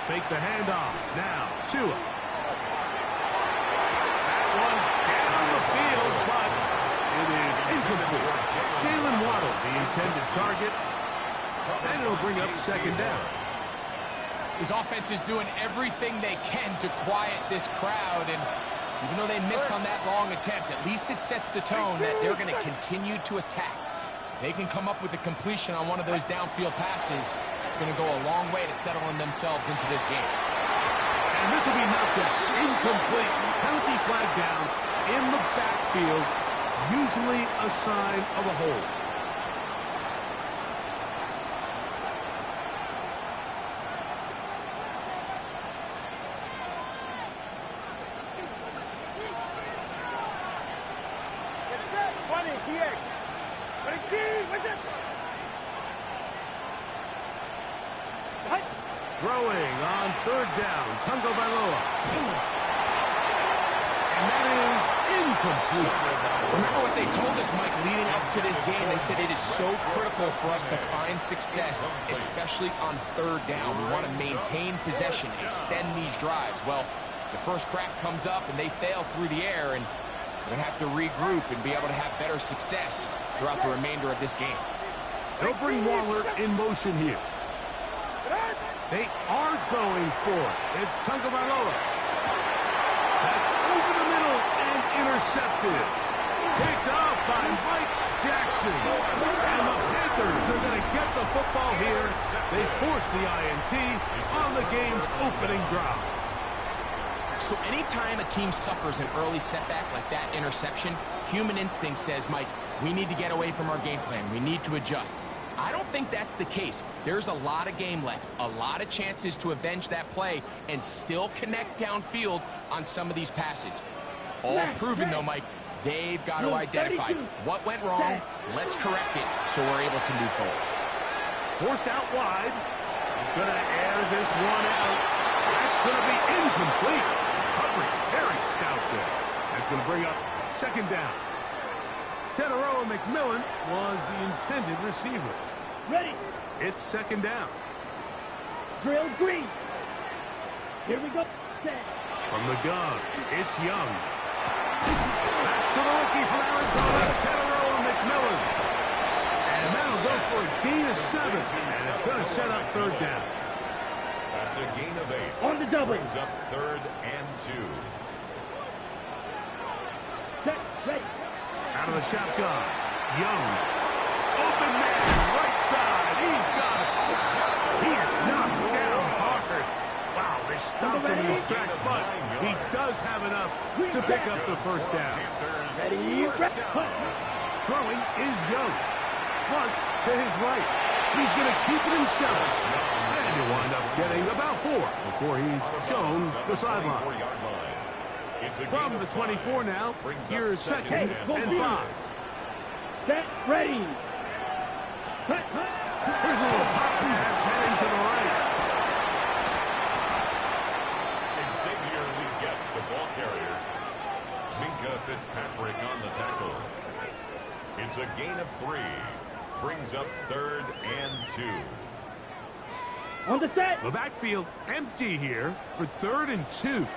Fake the handoff. Now, Tua. That one down the field, but it is incomplete. Jalen Waddle, the intended target, and it'll bring up second down. His offense is doing everything they can to quiet this crowd, and even though they missed on that long attempt, at least it sets the tone that they're going to continue to attack. They can come up with a completion on one of those downfield passes. It's going to go a long way to settling themselves into this game. And this will be knocked out. Incomplete. Penalty flag down in the backfield. Usually a sign of a hold. Throwing on third down, Tungo Bailoa. And that is incomplete. Remember what they told us, Mike, leading up to this game. They said it is so critical for us to find success, especially on third down. We want to maintain possession, extend these drives. Well, the first crack comes up and they fail through the air, and we're going to have to regroup and be able to have better success throughout the remainder of this game. They'll bring Waller in motion here. They are going for it. It's Tungo Bailoa. That's over the middle and intercepted. Picked off by Mike Jackson. And the Panthers are going to get the football here. They force the INT on the game's opening drive. So anytime a team suffers an early setback like that interception, human instinct says, Mike, we need to get away from our game plan. We need to adjust. I don't think that's the case. There's a lot of game left, a lot of chances to avenge that play and still connect downfield on some of these passes. All proven, though, Mike, they've got to identify what went wrong, let's correct it so we're able to move forward. Forced out wide. He's going to air this one out. That's going to be incomplete. Coverage very stout there. That's going to bring up second down. Teteroa McMillan was the intended receiver. Ready. It's second down. Drill green. Here we go. Set. From the gun, it's Young. That's to the rookie from Arizona, Teteroa McMillan. And that'll go for a gain of 7. And it's going to set up third down. That's a gain of 8. On the double. Brings up third and 2. Set. Ready. Out of the shotgun, Young. Open man, right side. He's got it. He is knocked down hard. Wow, they stopped him in his tracks, but he does have enough to pick up the first down. Ready. Throwing is Young. Flush to his right. He's going to keep it himself. And he'll wind up getting about 4 before he's shown the sideline. From the 24 now, here's second and 5. Set, ready. Here's a little pop pass heading to the right. Xavier Legette, the ball carrier. Minka Fitzpatrick on the tackle. It's a gain of 3. Brings up third and 2. On the set. The backfield empty here for third and 2.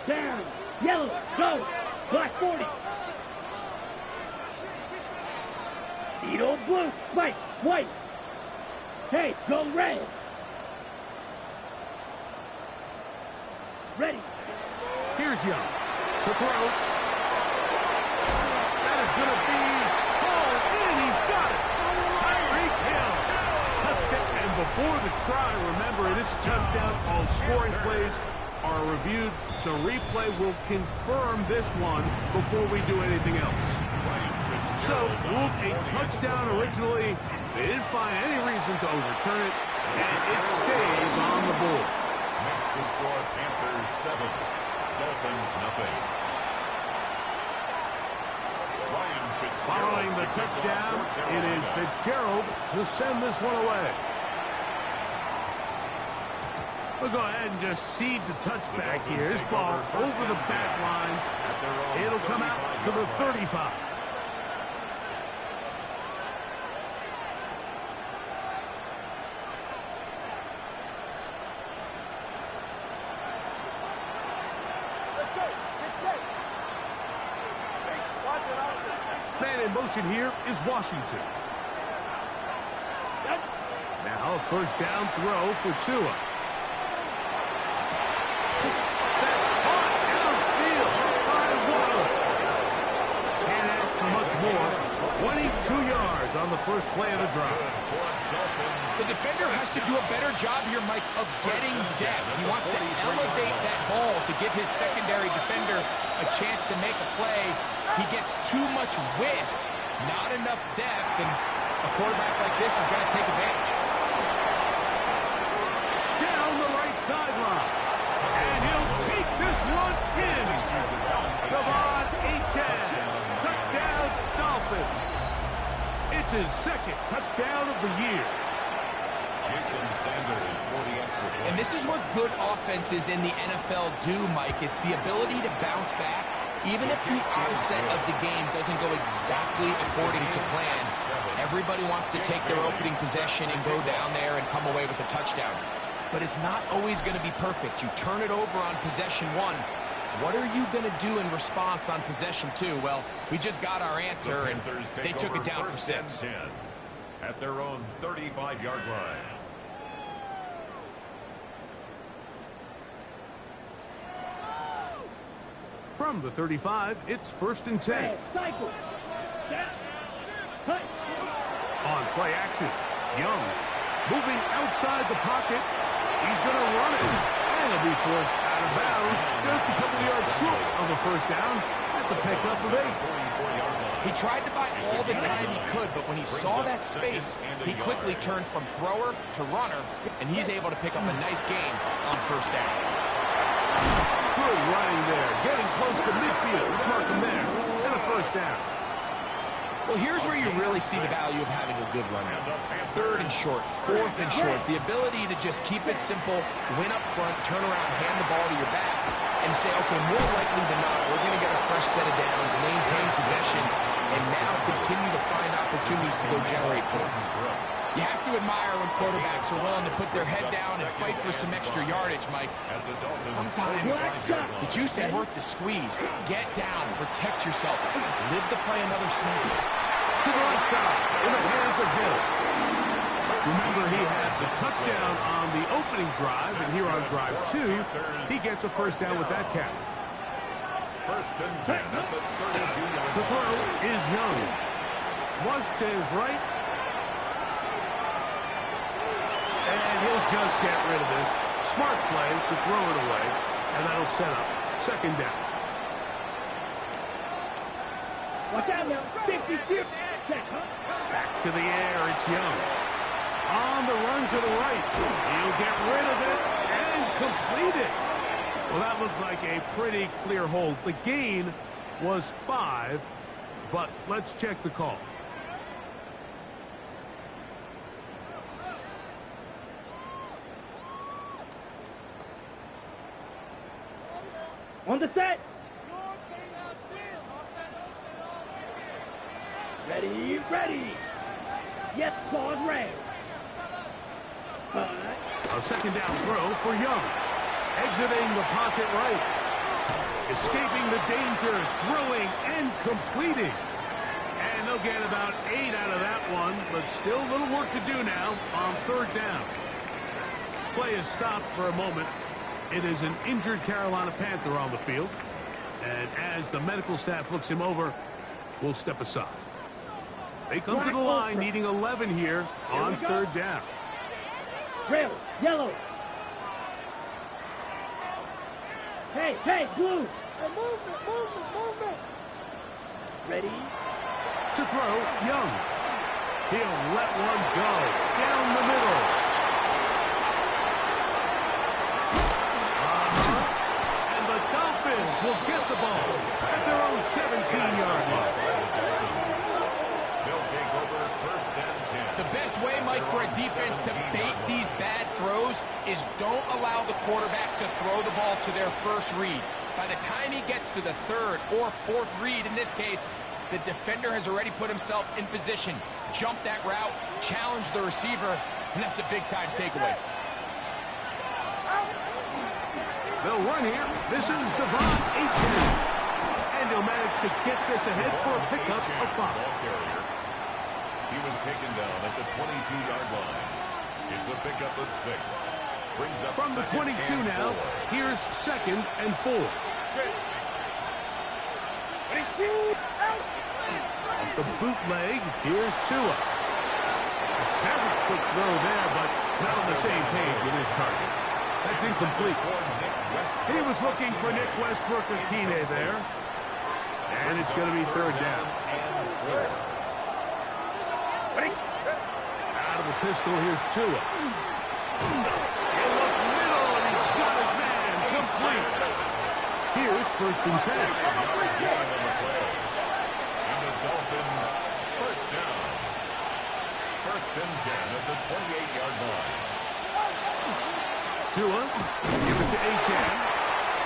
Down. Yellow. Go. Black 40. Edo blue. White. White. Hey, go red. Ready. Here's Young to throw. That is going to be hauled in. He's got it. Tyreek Hill. Touchdown. And before the try, remember, this touchdown, all scoring plays are reviewed, so replay will confirm this one before we do anything else. So, ruled a touchdown originally. They didn't find any reason to overturn it, and it stays on the board. Makes the score Panthers 7, Dolphins nothing. Following the touchdown, it is Fitzgerald to send this one away. We'll go ahead and just cede the touchback here. This ball over the back line. It'll come out to the 35. Man in motion here is Washington. Now a first down throw for Tua. That's caught downfield by Waddle. Can't ask for much more. 22 yards on the first play of the drive. The defender has to do a better job here, Mike, of getting depth. He wants to elevate that ball to give his secondary defender a chance to make a play. He gets too much width, not enough depth, and a quarterback like this is going to take advantage. Down the right sideline. And he'll take this one in. Come on, H.N. Touchdown, Dolphins. It's his second touchdown of the year. And this is what good offenses in the NFL do, Mike. It's the ability to bounce back, even if the onset of the game doesn't go exactly according to plan. Everybody wants to take their opening possession and go down there and come away with a touchdown. But it's not always going to be perfect. You turn it over on possession one. What are you going to do in response on possession two? Well, we just got our answer, and they took it down for 6. At their own 35-yard line. From the 35, it's 1st and 10. Cycle. Cut. On play action, Young moving outside the pocket. He's going to run it. And he'll be forced out of bounds just a couple yards short of the first down. That's a pickup of 8. He tried to buy all the time he could, but when he saw that space, he quickly turned from thrower to runner, and he's able to pick up a nice gain on first down. Good running there, getting close to midfield. Let's mark him there. And a first down. Well, here's where you really see the value of having a good run. 3rd and short, 4th and short. The ability to just keep it simple, win up front, turn around, hand the ball to your back, and say, okay, more likely than not, we're going to get a fresh set of downs, maintain possession, and now continue to find opportunities to go generate points. You have to admire when quarterbacks are willing to put their head down and fight for some extra yardage, Mike. Sometimes the juice ain't worth the squeeze. Get down, protect yourself, live to play another snap. To the right side, in the hands of Hill. Remember, he had the touchdown on the opening drive, and here on drive 2, he gets a first down with that catch. 1st and 10 at the 32-yard To throw is Young. Flush to his right. And he'll just get rid of this. Smart play to throw it away. And that'll set up 2nd down. Watch out now. 50 feet. Back to the air, it's Young. On the run to the right. He'll get rid of it and complete it. Well, that looked like a pretty clear hold. The gain was 5, but let's check the call. On the set. Ready, ready. Yes, pause, red. A 2nd down throw for Young. Exiting the pocket right. Escaping the danger, throwing and completing. And they'll get about 8 out of that one, but still a little work to do now on 3rd down. Play is stopped for a moment. It is an injured Carolina Panther on the field. And as the medical staff looks him over, we'll step aside. They come to the line needing 11 here on 3rd down. Red, yellow. Hey, blue. Hey, movement. Ready? To throw, Young. He'll let one go. Down the middle. And the Dolphins will get the ball at their own 17-yard line. They'll take over 1st and 10. The best way, Mike, for a defense to bait these bad throws is don't allow the quarterback to throw the ball to their first read. By the time he gets to the third or fourth read, in this case, the defender has already put himself in position, jump that route, challenge the receiver, and that's a big-time takeaway. They'll run here. This is Devon Achane. And he'll manage to get this ahead for a pickup of 5. He was taken down at the 22-yard line. It's a pickup of 6. Brings up from the 22 now. 4. Here's 2nd and 4. Off the bootleg, here's Tua. A very quick throw there, but not on the same page with his target. That's incomplete. He was looking for Nick Westbrook-Akine there. And it's going to be 3rd down. Out of the pistol, here's Tua. In the middle, and he's got his man complete. Here's 1st and 10. And the Dolphins, 1st down. 1st and 10 at the 28-yard line. Tua, give it to Achane.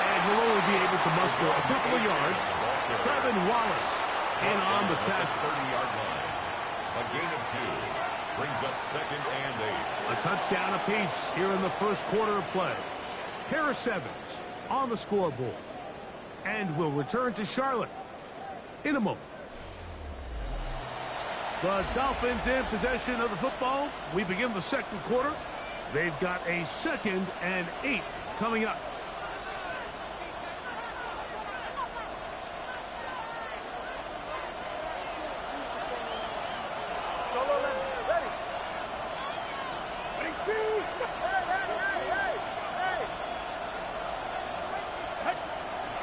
And he'll only be able to muster a couple of yards. Trevin Wallace in on the tackle. 30-yard line. A gain of 2. Brings up 2nd and 8. A touchdown apiece here in the first quarter of play. Harris Evans on the scoreboard. And will return to Charlotte in a moment. The Dolphins in possession of the football. We begin the second quarter. They've got a 2nd and 8 coming up.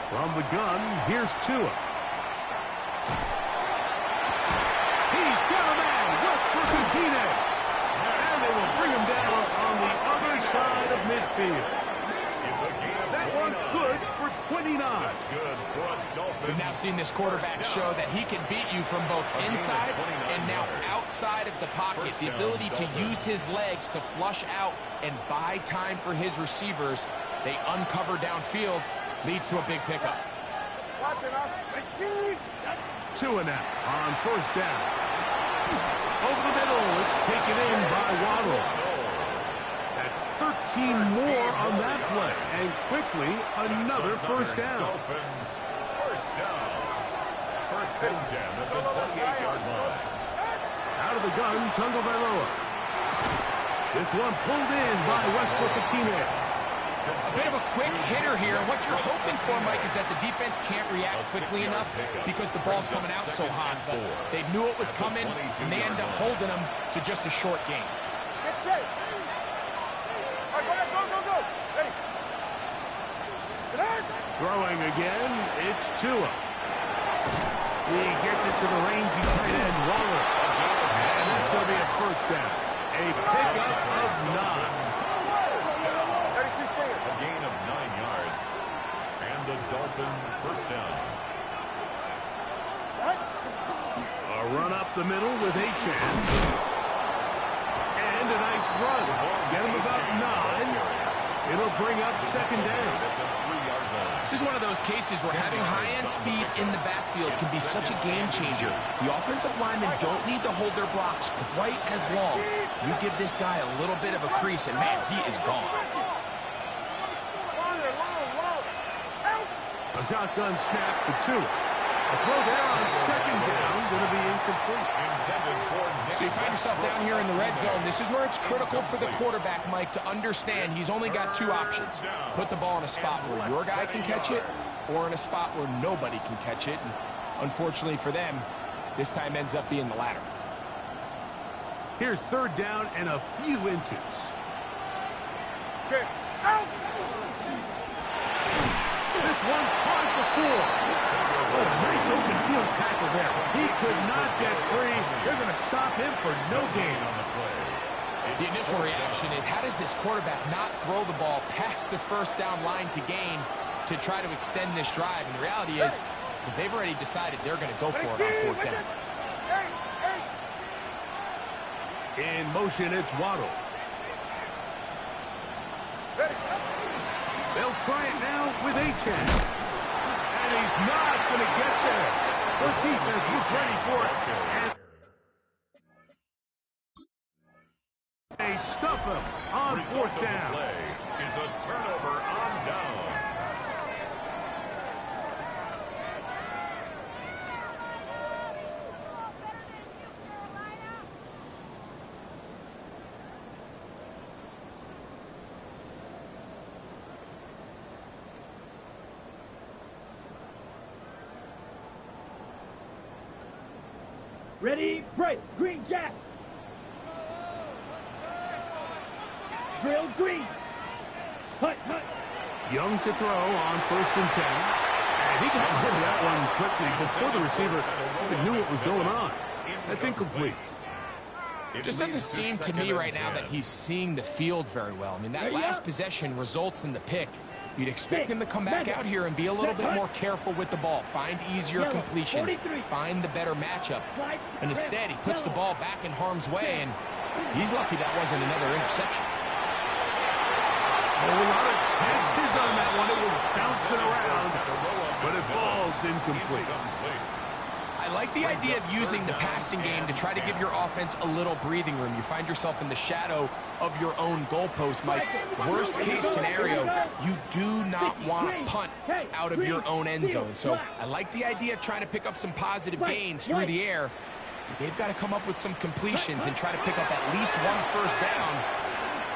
From the gun, here's Tua. He's got a man, Westbrook-Akine. And they will bring him down on the other side of midfield. It's a gain of That one good for 29. That's good for a Dolphins. We've now seen this quarterback show that he can beat you from both inside and now outside of the pocket. The ability to use his legs to flush out and buy time for his receivers. They uncover downfield. Leads to a big pickup. Tua now on 1st down. Over the middle, it's taken in by Waddle. That's 13 more on that play. And quickly, another 1st down. Dolphins, 1st down. 1st and 10 at the 28-yard line. Out of the gun, Tagovailoa. This one pulled in by Westbrook-Akine. A bit of a quick hitter here. What you're hoping for, Mike, is that the defense can't react quickly enough because the ball's coming out so hot. But they knew it was coming, and they end up holding them to just a short game. Get set. All right, go. Ready? Throwing again, it's Tua. He gets it to the rangy tight end, Waller. And that's going to be a 1st down. A pickup of 9. A gain of 9 yards. And the Dolphin 1st down. A run up the middle with Achane. And a nice run. Get him about 9. It'll bring up 2nd down. This is one of those cases where having high-end speed in the backfield can be such a game changer. The offensive linemen don't need to hold their blocks quite as long. You give this guy a little bit of a crease, and man, he is gone. A shotgun snap for Tua. A throw there on 2nd down, going to be incomplete. So you find yourself down here in the red zone. This is where it's critical for the quarterback, Mike, to understand he's only got 2 options. Put the ball in a spot where your guy can catch it, or in a spot where nobody can catch it. And unfortunately for them, this time ends up being the latter. Here's 3rd down and a few inches. Out. This one caught at the 4. Oh, nice open field tackle there. He could not get free. They're going to stop him for no gain on the play. The initial reaction is, how does this quarterback not throw the ball past the 1st down line to gain to try to extend this drive? And the reality is, because they've already decided they're going to go for it on 4th down. In motion, it's Waddle. They'll try it now with Achane. And he's not going to get there. The defense was ready for it. And they stuff him on fourth down. Play is a turnover on down. Ready, break. Green Jack. Drill green. Hut, hut. Young to throw on 1st and 10. And he got rid of that one quickly before the receiver even knew what was going on. That's incomplete. It just doesn't seem to me right now that he's seeing the field very well. I mean, that last possession results in the pick. You'd expect him to come back out here and be a little bit more careful with the ball, find easier completions, find the better matchup. And instead, he puts the ball back in harm's way, and he's lucky that wasn't another interception. Oh, a lot of chances on that one. It was bouncing around, but it falls incomplete. I like the idea of using the passing game to try to give your offense a little breathing room. You find yourself in the shadow of your own goalpost, Mike. Worst case scenario, you do not want to punt out of your own end zone. So I like the idea of trying to pick up some positive gains through the air. They've got to come up with some completions and try to pick up at least one first down,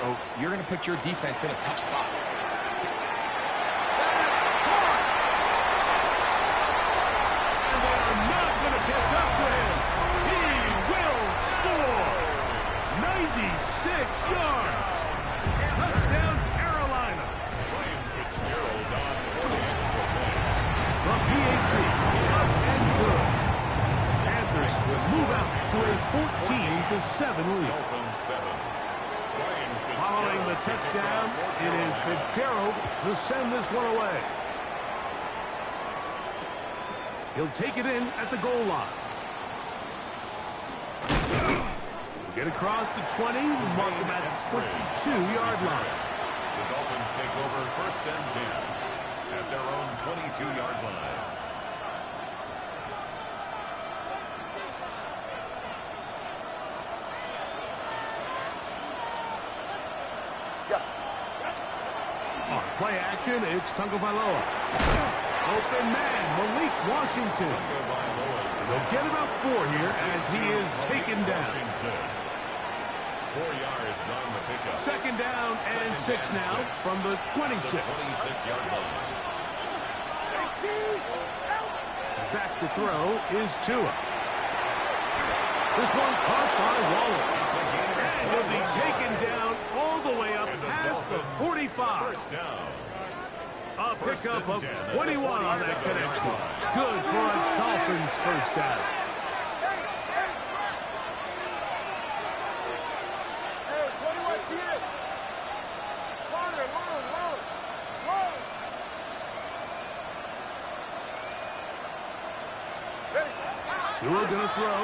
or you're going to put your defense in a tough spot. Yards. Touchdown, Carolina. From PAT, up and good. Panthers will move out to a 14-7 lead. Following the touchdown, it is Fitzgerald to send this one away. He'll take it in at the goal line. Get across the 20, mark him at the 22-yard line. The Dolphins take over 1st and 10 at their own 22-yard line. On play action, it's Tagovailoa. Open man, Malik Washington. They'll get about 4 here as he is taken down. 4 yards on the pickup. 2nd down and 6 now from the 26. 26-yard line. Back to throw is Tua. This one caught by Waller. And he'll be taken down all the way up past the 45. First down. A pickup of 21 on that connection. Good for a Dolphins first down. Tua gonna throw.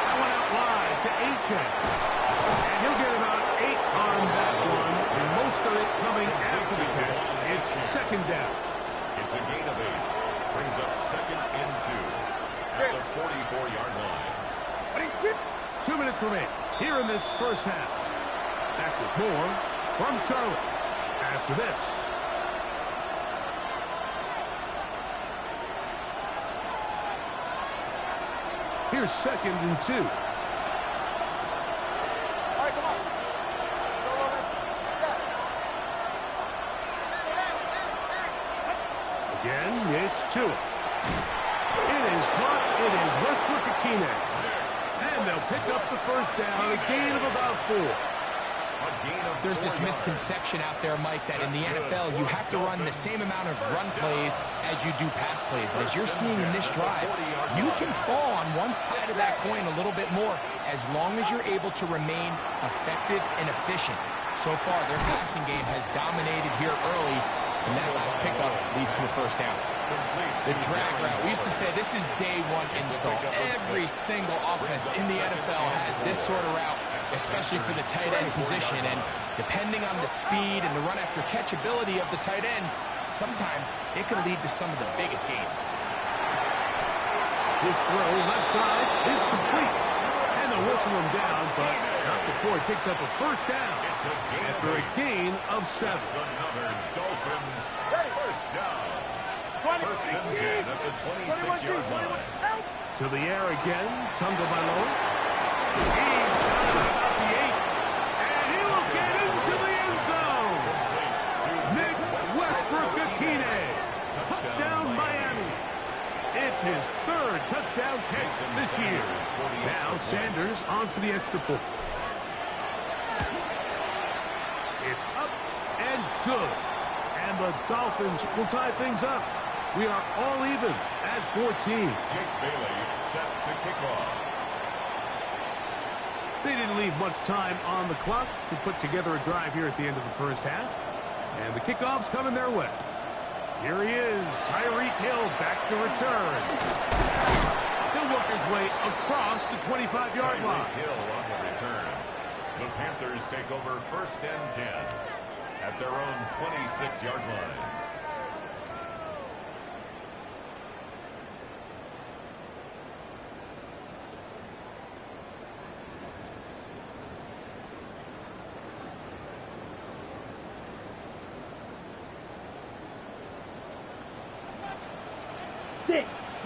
That one out wide to Achane. And he'll get about 8 on that one, and most of it coming after the catch. It's 2nd down. It's a gain of 8. Brings up 2nd and 2 at the 44-yard line. 2 minutes remain here in this first half. Back with more from Charlotte after this. Here's 2nd and 2. All right, come on. Again, it's Tua. It is caught. It is Westbrook-Akine. And they'll pick up the first down, a gain of about 4. There's this misconception out there, Mike, that in the NFL you have to run the same amount of run plays as you do pass plays. And as you're seeing in this drive, you can fall on one side of that coin a little bit more as long as you're able to remain effective and efficient. So far, their passing game has dominated here early, and that last pickup leads to a first down. The drag route. We used to say this is day one install. Every single offense in the NFL has this sort of route, especially for the tight end position. And depending on the speed and the run after catch ability of the tight end, sometimes it can lead to some of the biggest gains. His throw left side is complete. And they'll whistle him down, but not before he picks up a first down. After a gain of 7. That's another Dolphins first down. First and 10 at the 26-yard line. To the air again, Tagovailoa. He's got about the 8. And he will get into the end zone. Nick Westbrook-Akine. Touchdown Miami. It's his 3rd touchdown catch this year. Now Sanders on for the extra point. It's up and good. And the Dolphins will tie things up. We are all even at 14. Jake Bailey set to kick off. They didn't leave much time on the clock to put together a drive here at the end of the first half. And the kickoff's coming their way. Here he is, Tyreek Hill back to return. He'll work his way across the 25-yard line. Tyreek Hill on the return. The Panthers take over first and 10 at their own 26-yard line.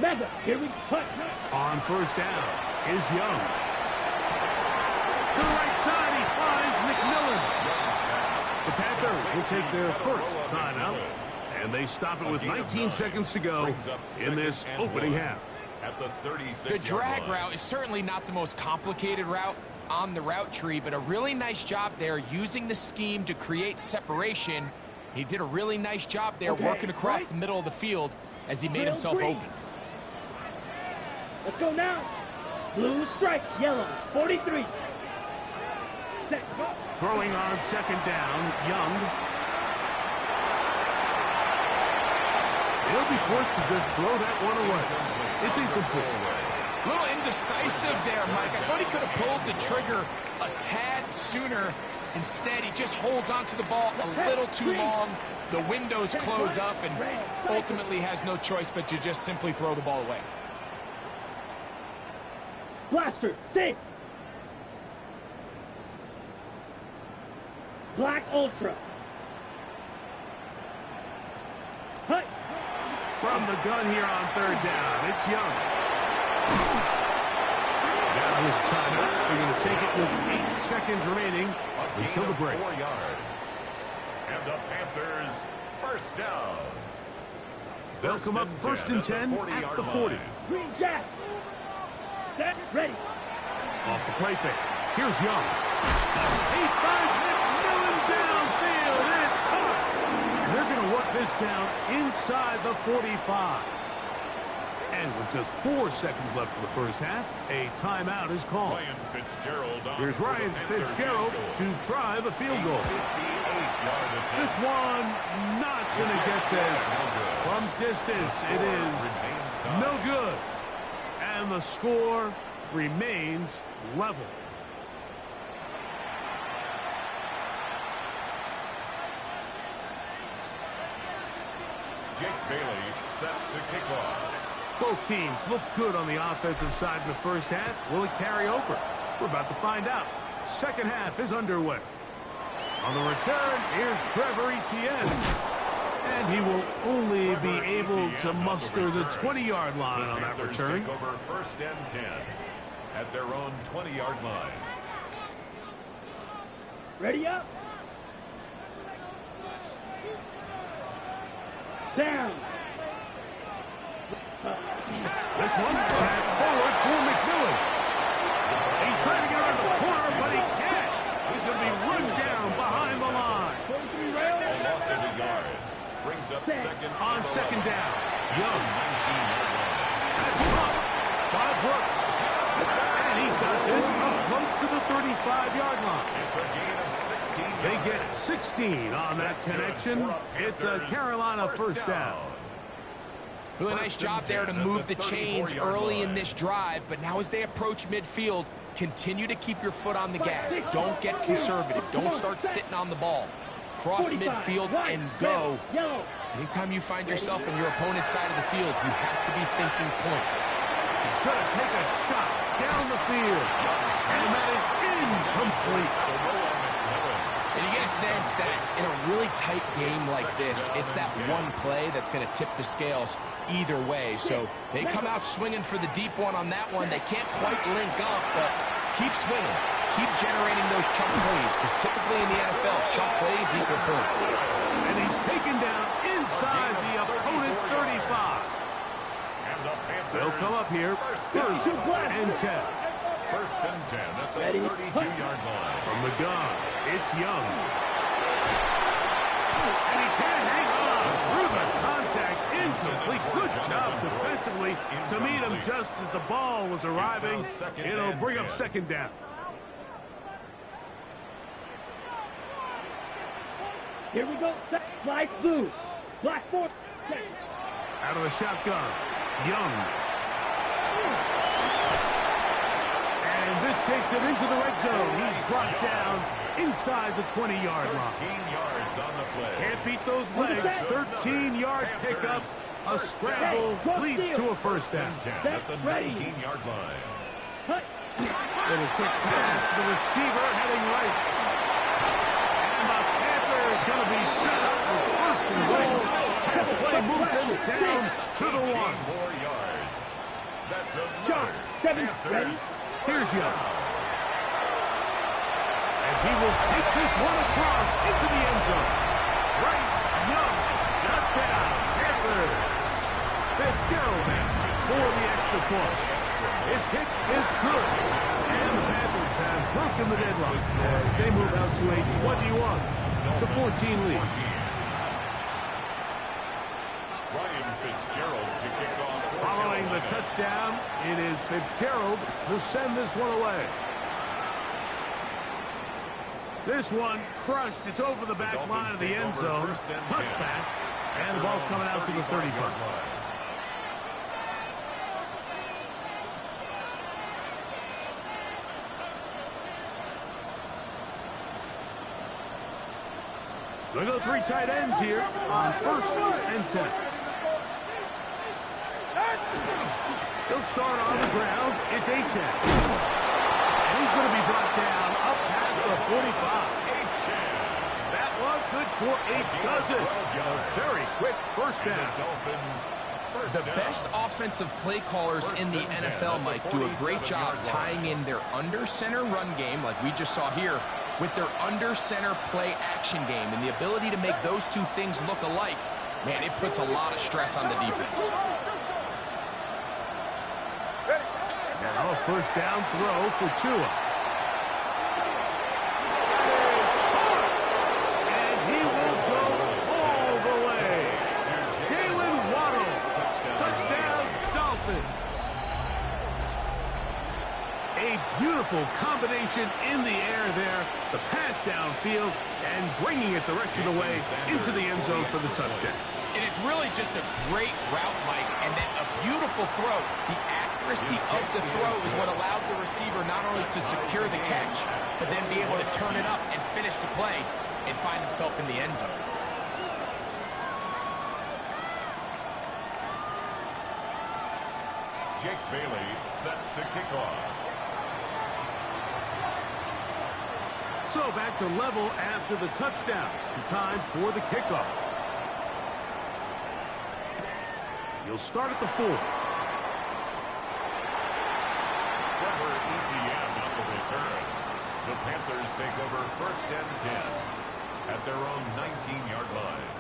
Mega, here we punt. On first down is Young. To the right side, he finds McMillan. The Panthers will take their first timeout, and they stop it with 19 seconds to go in this opening half. At the 36 The drag route is certainly not the most complicated route on the route tree, but a really nice job there using the scheme to create separation. He did a really nice job there working across the middle of the field as he made himself open. Let's go now. Blue strike, yellow, 43. Set. Throwing on second down, Young. He'll be forced to just throw that one away. It's incomplete. A little indecisive there, Mike. I thought he could have pulled the trigger a tad sooner. Instead, he just holds onto the ball a little too long. The windows close up and ultimately has no choice but to just simply throw the ball away. Blaster, 6. Black Ultra. Hut. From the gun here on third down, it's Young. Now his timeout. They're going to take it with 8 seconds remaining until the break. 4 yards. And the Panthers first down. They'll come up first and 10 at the 40. Green Jack. Set, ready. Off the play fake. Here's Young. He finds McMillan downfield, and it's caught. And they're going to work this down inside the 45. And with just 4 seconds left in the first half, a timeout is called. Ryan Fitzgerald on Here's Ryan Fitzgerald to try the field goal. 58-yard attempt. This one not going to get this. From distance, it is no good. And the score remains level. Jake Bailey set to kick off. Both teams look good on the offensive side in the first half. Will it carry over? We're about to find out. Second half is underway. On the return, here's Trevor Etienne. And he will only be able to muster the 20-yard line on that return. Take over first and 10 at their own 20-yard line. Ready up. Down. This one back forward for McMillan. He's trying to get around the corner, but he can't. He's going to be run down behind the line. A loss of a yard. Brings up second On second down, Young. 19-yard line. That's up by Brooks. And he's got this up close to the 35-yard line. It's a gain of 6 They get 16 on that connection. It's a Carolina first down. Really nice job there to move the chains early in this drive, but now as they approach midfield, continue to keep your foot on the gas. Don't get conservative. Don't start sitting on the ball. Cross midfield and go. Anytime you find yourself on your opponent's side of the field, you have to be thinking points. He's going to take a shot down the field, and that is incomplete. And you get a sense that in a really tight game like this, it's that one play that's going to tip the scales either way. So they come out swinging for the deep one on that one. They can't quite link up, but keep swinging. Keep generating those chunk plays, because typically in the NFL, chunk plays equal points. And he's taken down inside the opponent's 35. They'll come up here, first and 10. First and 10 at the 32-yard line. From the gun, it's Young. And he can't hang on through the contact. Incomplete. Good job defensively to meet him just as the ball was arriving. It'll bring up second down. Here we go. Fly blue. Black 4. Out of the shotgun, Young. And this takes him into the red zone. He's brought down inside the 20-yard line. 13 yards on the play. Can't beat those legs. 13-yard pickup. A scramble leads to a first down. 10 at the 19-yard line. Little quick pass to the receiver heading right. And the Panther is going to be set up with first and goal. Pass play moves them down to the 1. 15 more yards. That's John, another 7 ready. Here's Young. And he will take this one across into the end zone. Bryce Young, touchdown, Panthers. Fitzgerald then for the extra point. His kick is good. And the Panthers have broken the deadlock as they move out to a 21-14 lead. Ryan Fitzgerald to kick off. Following the touchdown, it is Fitzgerald to send this one away. This one crushed. It's over the back line of the end zone. Touchback. And the ball's coming out to the 35. They go 3 tight ends here on first and 10. He'll start on the ground. It's Achane. And he's going to be brought down up past the 45. That one good for a dozen. A very quick first down. The best offensive play callers in the NFL, Mike, do a great job tying in their under-center run game, like we just saw here, with their under-center play action game. And the ability to make those two things look alike, man, it puts a lot of stress on the defense. Now a first down throw for Tua. And he will go all the way. Jalen Waddle. Touchdown, Dolphins. A beautiful combination in the air there. The pass downfield and bringing it the rest of the way into the end zone for the touchdown. And it's really just a great route, Mike, and then a beautiful throw. The accuracy of the throw is what allowed the receiver not only to secure the catch, but then be able to turn it up and finish the play and find himself in the end zone. Jake Bailey set to kick off. So back to level after the touchdown. Time for the kickoff. You'll start at the 4. Trevor Etienne on the return. The Panthers take over first and 10 at their own 19-yard line.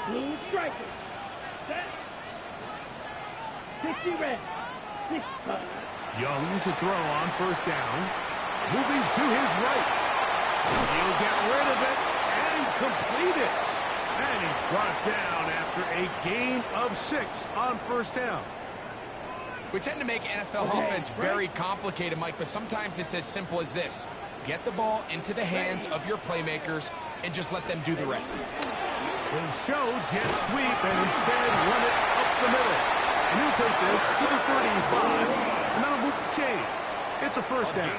Blue striker. Set. 60 red. 6 Young to throw on first down. Moving to his right. He'll get rid of it and complete it. And he's brought down after a gain of 6 on first down. We tend to make NFL offense very complicated, Mike, but sometimes it's as simple as this. Get the ball into the hands of your playmakers and just let them do the rest. They show jet sweep and instead run it up the middle. And he'll take this to the 35, and that'll move the chains. It's a first down.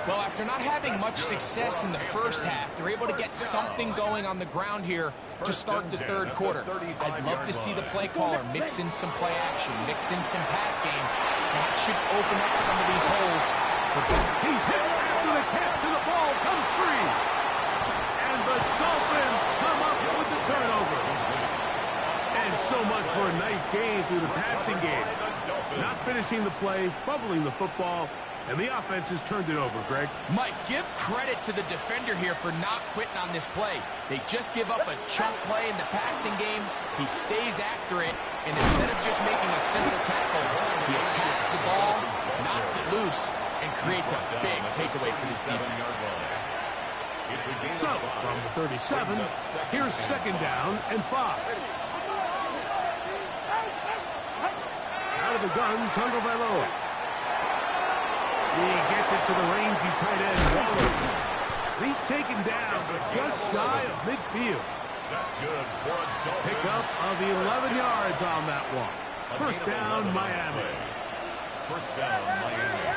Well, after not having much success in the first half, they're able to get something going on the ground here to start the third quarter. I'd love to see the play caller mix in some play action, mix in some pass game. That should open up some of these holes. He's hit after the catch, and the ball comes free. And the Dolphins come up with the turnover. And so much for a nice game through the passing game. Not finishing the play, fumbling the football, and the offense has turned it over, Greg. Mike, give credit to the defender here for not quitting on this play. They just give up a chunk play in the passing game. He stays after it, and instead of just making a simple tackle, he attacks the ball, knocks it loose, and creates a big takeaway for this defense. So, from the 37, here's second down and 5. Out of the gun, Tagovailoa. He gets it to the rangy tight end, Waller. He's taken down just shy of midfield. That's good for a Dolphins. Pickup of 11 yards on that one. First down, Miami. First down, Miami.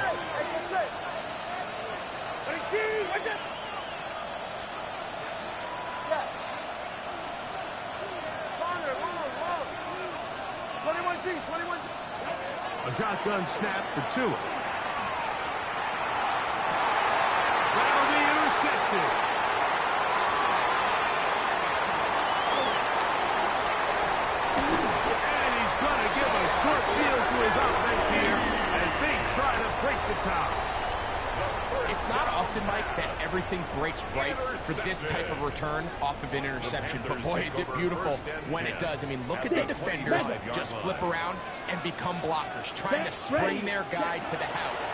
A shotgun snap for Tua. That'll be intercepted. And he's going to give a short field to his offense here as they try to break the tie. It's not often, Mike, that everything breaks right for this type of return off of an interception. But boy, is it beautiful when it does. I mean, look at the defenders just flip around and become blockers, trying to spring their guy to the house.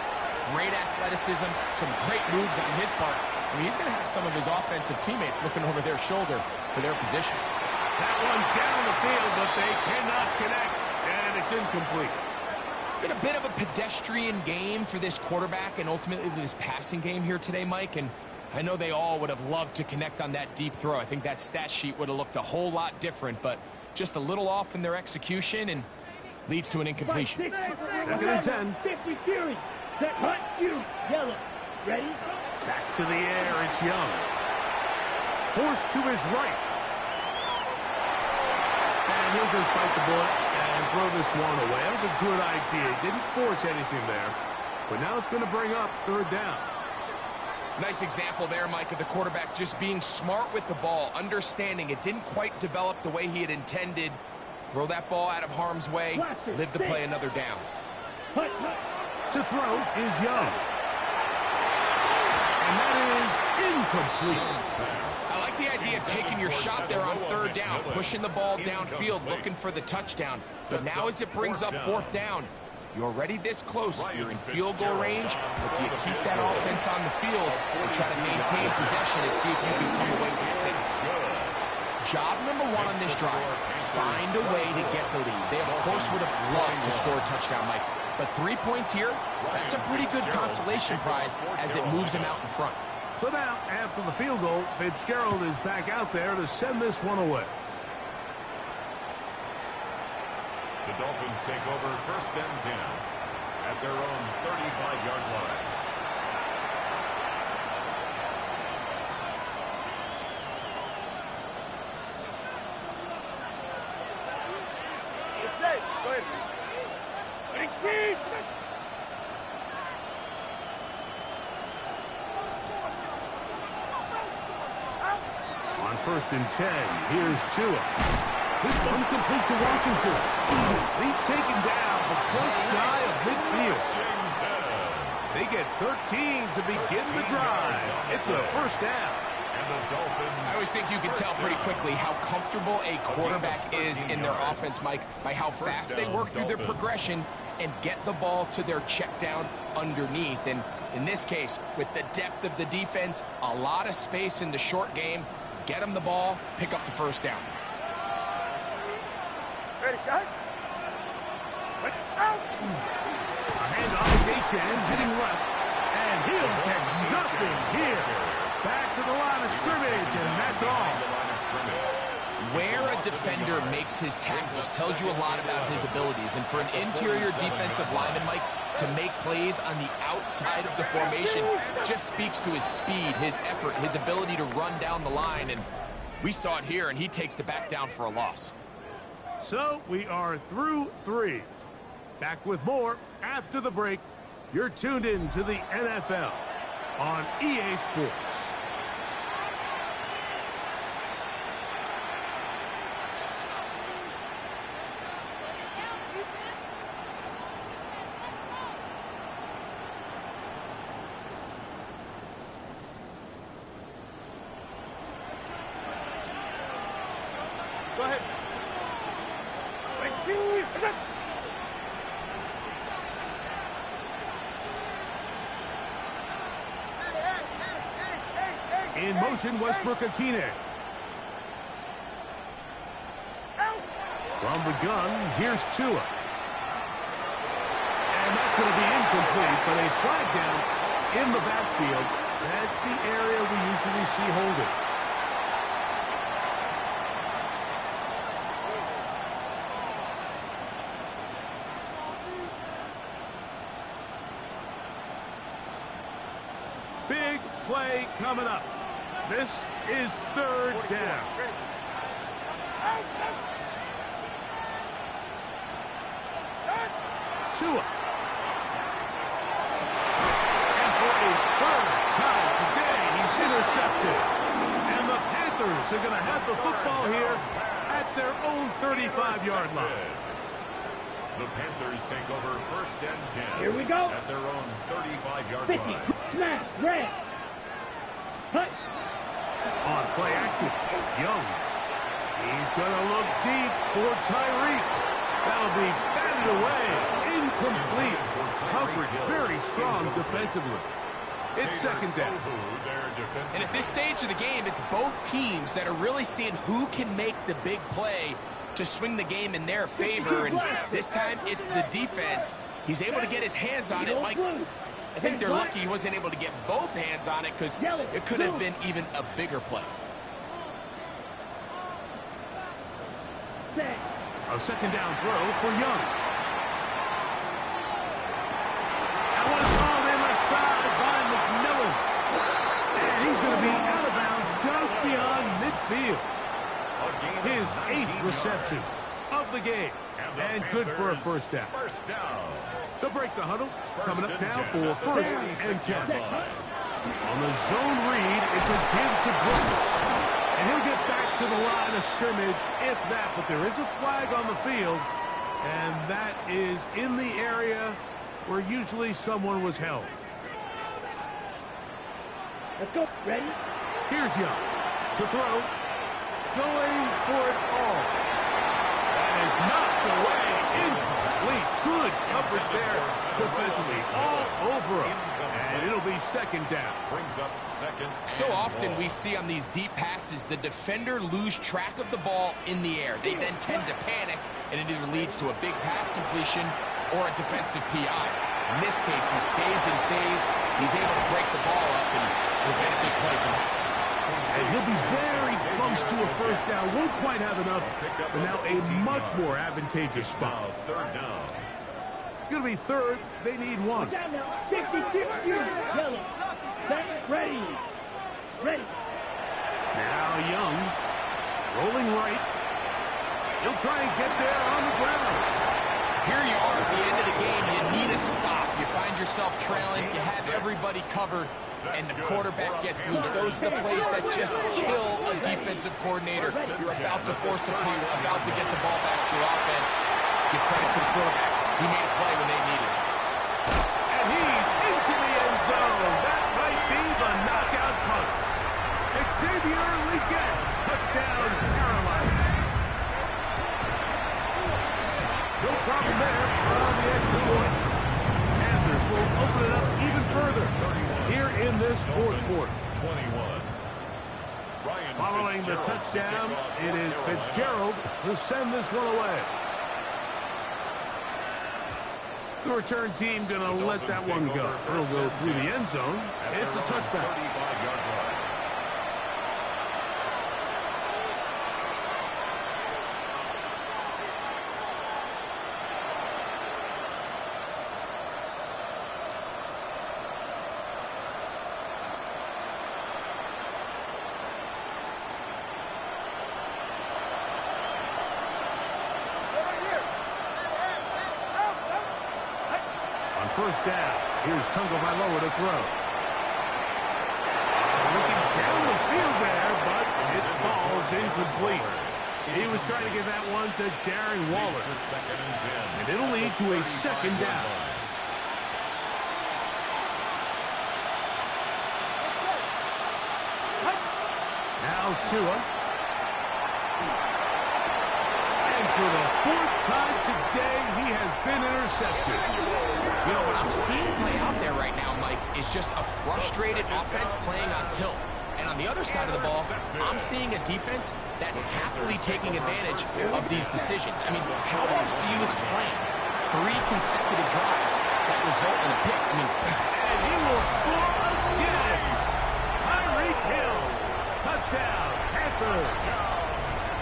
Great athleticism, some great moves on his part. I mean, he's going to have some of his offensive teammates looking over their shoulder for their position. That one down the field, but they cannot connect, and it's incomplete. It's been a bit of a pedestrian game for this quarterback and ultimately this passing game here today, Mike. And I know they all would have loved to connect on that deep throw. I think that stat sheet would have looked a whole lot different, but just a little off in their execution and leads to an incompletion. Second and 10. 50 Fury. Set, hunt, you. Yellow. Ready? Back to the air, it's Young. Forced to his right. And he'll just bite the bullet and throw this one away. That was a good idea. Didn't force anything there. But now it's going to bring up third down. Nice example there, Mike, of the quarterback just being smart with the ball, understanding it didn't quite develop the way he had intended. Throw that ball out of harm's way, live to play another down. To throw is Young. And that is incomplete. I like the idea of taking your shot there on third down, pushing the ball downfield, looking for the touchdown. But now as it brings up fourth down, you're already this close. You're in field goal range, but do you keep that offense on the field and try to maintain possession and see if you can come away with 6? Job number 1 on this drive, find a way to get the lead. They, of course, would have loved to score a touchdown, Mike. But 3 points here, that's a pretty good consolation prize as it moves them out in front. So now, after the field goal, Fitzgerald is back out there to send this one away. The Dolphins take over first and 10 at their own 35-yard line. It's safe. Go ahead. 18. On first and 10, here's Tua. This one complete to Washington. He's taken down, but just shy of midfield. They get 13 to begin the drive. It's a first down. I always think you can tell pretty quickly how comfortable a quarterback is in their offense, Mike, by how fast they work through their progression and get the ball to their check down underneath. And in this case, with the depth of the defense, a lot of space in the short game, get him the ball, pick up the first down. Ready, shot. Out. A handoff is H.N. heading left. And he'll get nothing here. Back to the line of scrimmage, and that's all. Where a defender makes his tackles tells you a lot about his abilities. And for an interior defensive lineman, Mike, to make plays on the outside of the formation just speaks to his speed, his effort, his ability to run down the line. And we saw it here, and he takes the back down for a loss. So we are through 3. Back with more after the break. You're tuned in to the NFL on EA Sports. Go ahead. In motion, Westbrook-Akine. From the gun, here's Tua. And that's going to be incomplete, but a flag down in the backfield. That's the area we usually see holding. Big play coming up. This is third down. Tua. And for a third time today, he's intercepted. And the Panthers are going to have the football here at their own 35-yard line. The Panthers take over first and 10. Here we go. At their own 35-yard 50. line. Smash. Red. Cut. On play action, Young. He's going to look deep for Tyreek. That'll be batted away. Incomplete. Coverage very strong defensively. It's second down. And at this stage of the game, it's both teams that are really seeing who can make the big play to swing the game in their favor. And this time, it's the defense. He's able to get his hands on it. Mike, I think they're lucky he wasn't able to get both hands on it because it could have been even a bigger play. A second down throw for Young. That one's hauled in left side by McMillan. And he's going to be out of bounds just beyond midfield. His 8th receptions of the game. And good for a first down. They'll break the huddle. Coming up now for first and 10. On the zone read, it's a give to Brooks. And he'll get back to the line of scrimmage, if that. But there is a flag on the field, and that is in the area where usually someone was held. Let's go. Ready? Here's Young to throw. Going for it all. That is knocked away. Incomplete. Good coverage there defensively. All over him. And it'll be second down. Brings up second. So often we see on these deep passes, the defender lose track of the ball in the air. They then tend to panic, and it either leads to a big pass completion or a defensive PI. In this case, he stays in phase. He's able to break the ball up and prevent a big play from it. And he'll be very close to a first down. Won't quite have enough, but now a much more advantageous spot. Third down. It's going to be third. They need one. Down now. 66 yellow. Set. Ready. Ready. Now Young rolling right. He'll try and get there on the ground. Here you are at the end of the game. You need a stop. You find yourself trailing. You have everybody covered, and the quarterback gets loose. Those are the plays that just kill a defensive coordinator. You're about to force a play. You're about to get the ball back to your offense. Give credit to the quarterback. He made a play when they needed it. And he's into the end zone. That might be the knockout punch. Xavier Legette, touchdown, Carolina. No problem there on the extra point. Panthers will open it up even further here in this fourth quarter. 21. Following the touchdown, it is Fitzgerald to send this one away. The return team going to let that one go. It'll go through the end zone. It's a touchback. First down. Here's Tagovailoa to throw. Looking down the field there, but it falls incomplete. He was trying to get that one to Darren Waller. And it'll lead to a second down. Now Tua. And for the fourth time today, he has been intercepted. You know, what I'm seeing play out there right now, Mike, is just a frustrated offense playing on tilt. And on the other side of the ball, I'm seeing a defense that's happily taking advantage of these decisions. I mean, how else do you explain 3 consecutive drives that result in a pick? I mean, and he will score again. Tyreek Hill. Touchdown, Panthers.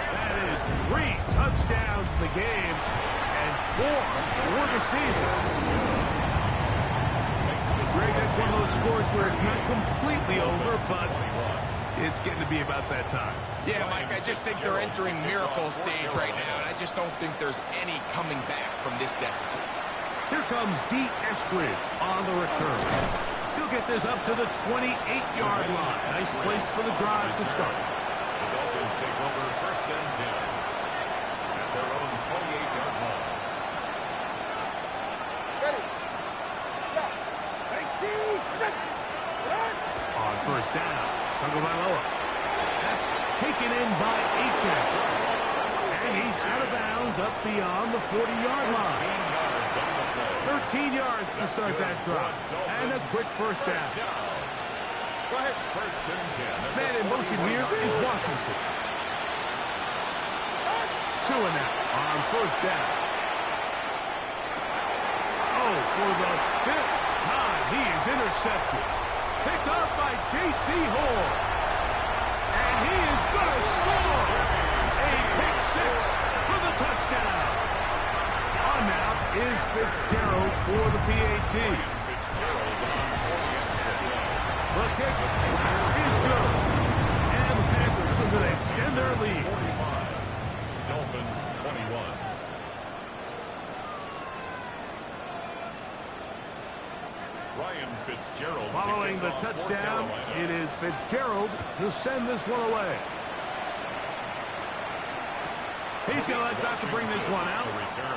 That is 3 touchdowns in the game and 4 for the season. Greg, that's one of those scores where it's not completely over, but it's getting to be about that time. Yeah, Mike, I just think they're entering miracle stage right now, and I just don't think there's any coming back from this deficit. Here comes D. Eskridge on the return. He'll get this up to the 28-yard line. Nice place for the drive to start. The Dolphins take over first and 10 at their own 28-yard line. On first down, Tagovailoa. That's taken in by H.M. And he's out of bounds up beyond the 40-yard line. 13 yards to start that drive. And a quick first down. Go ahead. First and 10. Man in motion here is Washington. Tua now on first down. Oh, for the 5th time, he is intercepted. Picked up by J.C. Horn. And he is going to score. A pick 6 for the touchdown. On now is Fitzgerald for the PAT. The kick is good. And the Panthers are going to extend their lead. Dolphins 21. Ryan Fitzgerald. Following the touchdown, it is Fitzgerald to send this one away. He's going to let Doctor bring this one out.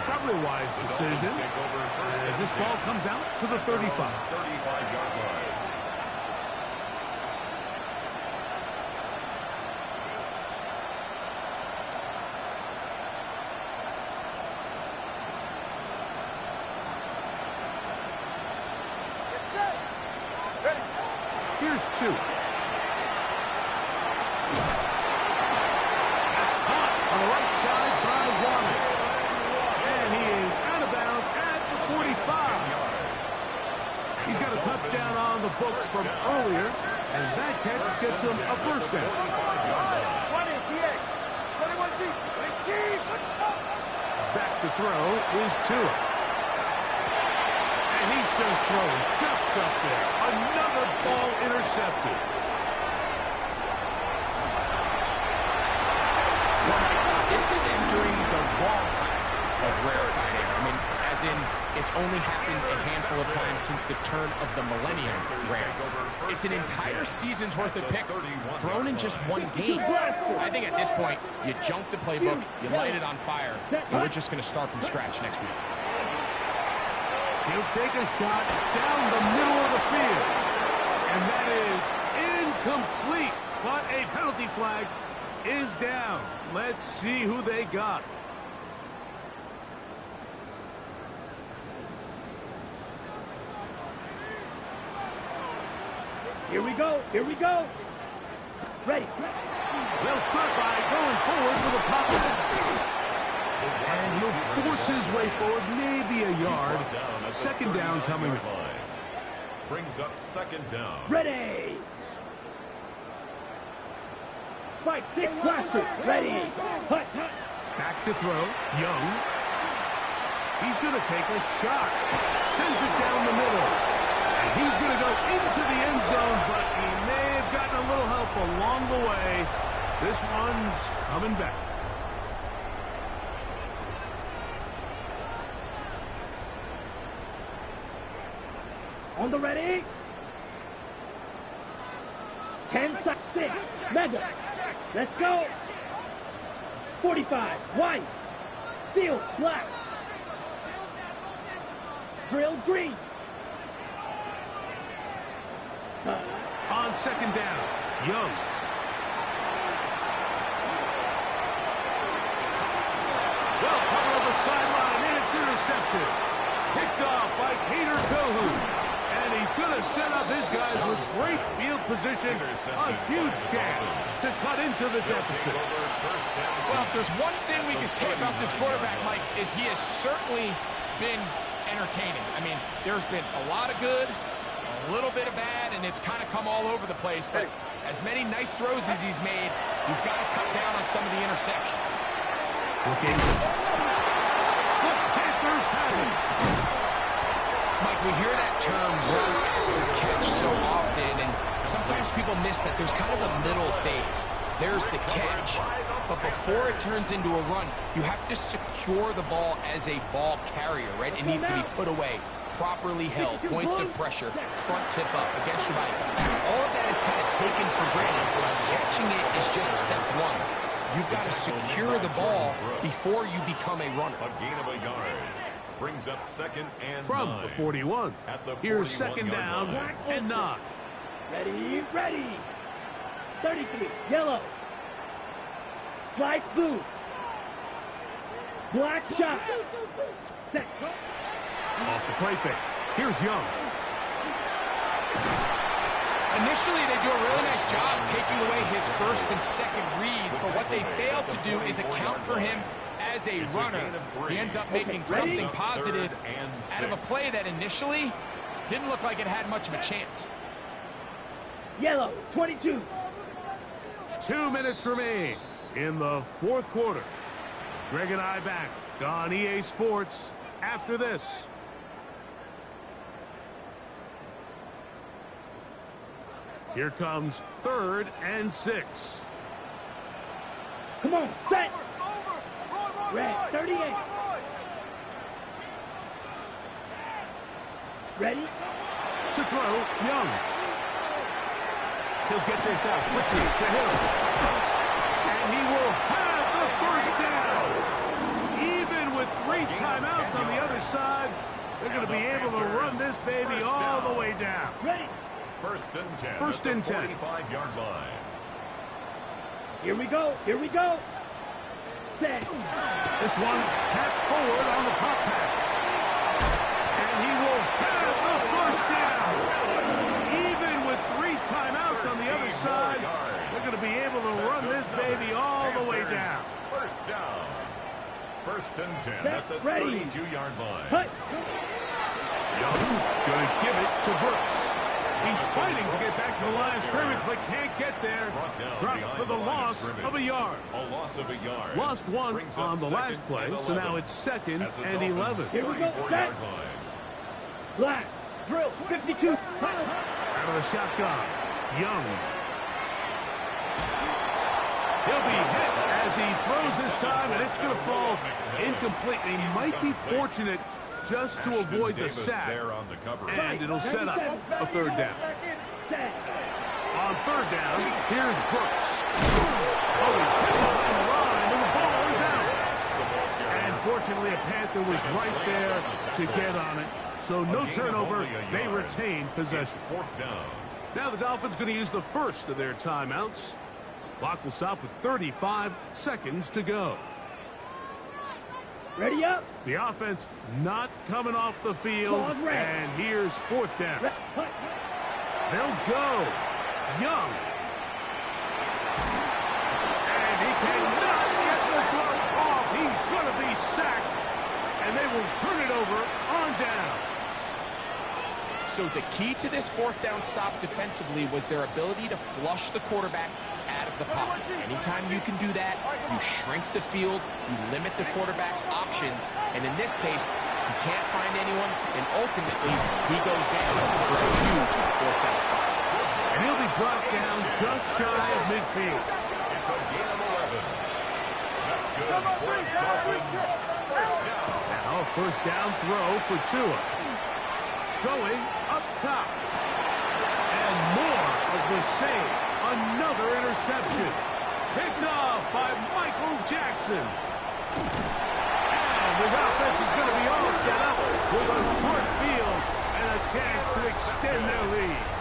Probably a wise decision as this ball comes out to the 35. 35-yard line. Here's 2. That's caught on the right side by Waller. And he is out of bounds at the 45. He's got a touchdown on the books from earlier, and that catch gets him a first down. Back to throw is Tua. And he's just throwing ducks up there. Another ball intercepted. This is entering the wrong kind of rarefied air. I mean, as in, it's only happened a handful of times since the turn of the millennium rare. It's an entire season's worth of picks thrown in just one game. I think at this point, you junk the playbook, you light it on fire, and we're just going to start from scratch next week. He'll take a shot down the middle of the field. And that is incomplete. But a penalty flag is down. Let's see who they got. Here we go. Here we go. Ready. They'll start by going forward with a pop back. And he'll force his way forward, maybe a yard. Second down coming. Brings up second down. Ready. 5, 6, blaster. Ready. Hut. Back to throw. Young. He's going to take a shot. Sends it down the middle. And he's going to go into the end zone, but he may have gotten a little help along the way. This one's coming back. On the ready. 10, 6, mega. Let's go. 45, white. Steel, black. Drill, green. On second down, Young. Well covered on the sideline, and it's intercepted. Picked off by Kader Tohu. And he's going to set up his guys with great field position. A huge chance to cut into the deficit. Well, if there's one thing we can say about this quarterback, Mike, is he has certainly been entertaining. I mean, there's been a lot of good, a little bit of bad, and it's kind of come all over the place. But as many nice throws as he's made, he's got to cut down on some of the interceptions. Looking. The Panthers have it. Mike, we hear that term run after catch so often, and sometimes people miss that there's kind of a middle phase. There's the catch, but before it turns into a run, you have to secure the ball as a ball carrier, right? It needs to be put away, properly held, points of pressure, front tip up against your body. All of that is kind of taken for granted. Catching it is just step one. You've got to secure the ball before you become a runner. A gain of a yard. Brings up second and From 9. the 41. Here's second 41-yard down line. and 9. Ready. 33, yellow. Slice blue. Black shot. Set. Off the play fake. Here's Young. Initially, they do a really nice job taking away his first and second read, but what they failed to do is account for him as a runner. He ends up making something positive out of a play that initially didn't look like it had much of a chance. Yellow, 22. 2 minutes remain in the fourth quarter. Greg and I back on EA Sports after this. Here comes 3rd and 6. Come on, set. Red, 38. Ready? To throw, Young. He'll get this out quickly to him. And he will have the first down. Even with 3 timeouts on the other side, they're going to be able to run this baby all the way down. Ready? First and 10. First and 10. 45-yard line. Here we go. Set. This one tapped forward on the pop pass. And he will have the first down. Even with 3 timeouts on the other side, they're going to be able to run this baby all the way down. First down. First and 10 Set. at the Ready. 32-yard line. Hut. Young going to give it to Brooks. He's fighting to get back to the line of scrimmage, but can't get there. Dropped for the loss of a yard. A loss of a yard. Lost one on the last play, so now it's 2nd and 11. Here we go. 34-yard Set. line. Black. Drill. 52. Out of the shotgun, Young. He'll be hit as he throws this time, and it's going to fall incomplete. He might be fortunate just to avoid the sack, and it'll set up a 3rd down. Set. On 3rd down, here's Brooks. Oh, he's hit behind the line, and the ball is out. And fortunately, a Panther was right there to get on it. So no turnover, they retain possession. 4th down. Now the Dolphins going to use the first of their timeouts. Clock will stop with 35 seconds to go. Ready up. The offense not coming off the field, and here's 4th down. Hut. They'll go. Young. will turn it over on down. So the key to this fourth down stop defensively was their ability to flush the quarterback out of the pocket. Anytime you can do that, you shrink the field, you limit the quarterback's options, and in this case, he can't find anyone, and ultimately, he goes down for a huge fourth down stop. And he'll be brought down just shy of midfield. It's a gain of 11. That's good for the Dolphins. First down. Now, first down throw for Tua. Going up top. And more of the same. Another interception. Picked off by Michael Jackson. And his offense is going to be all set up with a short field and a chance to extend their lead.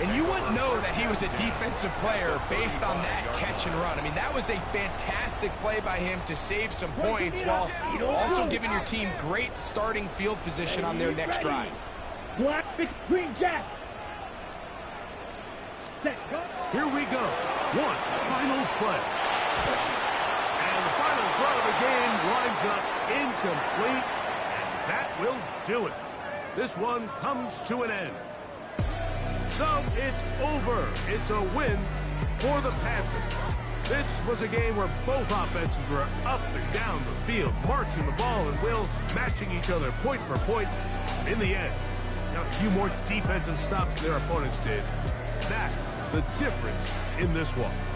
And you wouldn't know that he was a defensive player based on that catch and run. I mean, that was a fantastic play by him to save some points while also giving your team great starting field position on their next drive. Black screen Jack. Set. Here we go. One final play. And the final throw of the game winds up incomplete. And that will do it. This one comes to an end. So it's over. It's a win for the Panthers. This was a game where both offenses were up and down the field, marching the ball and will, matching each other point for point. In the end, got a few more defensive stops than their opponents did. That is the difference in this one.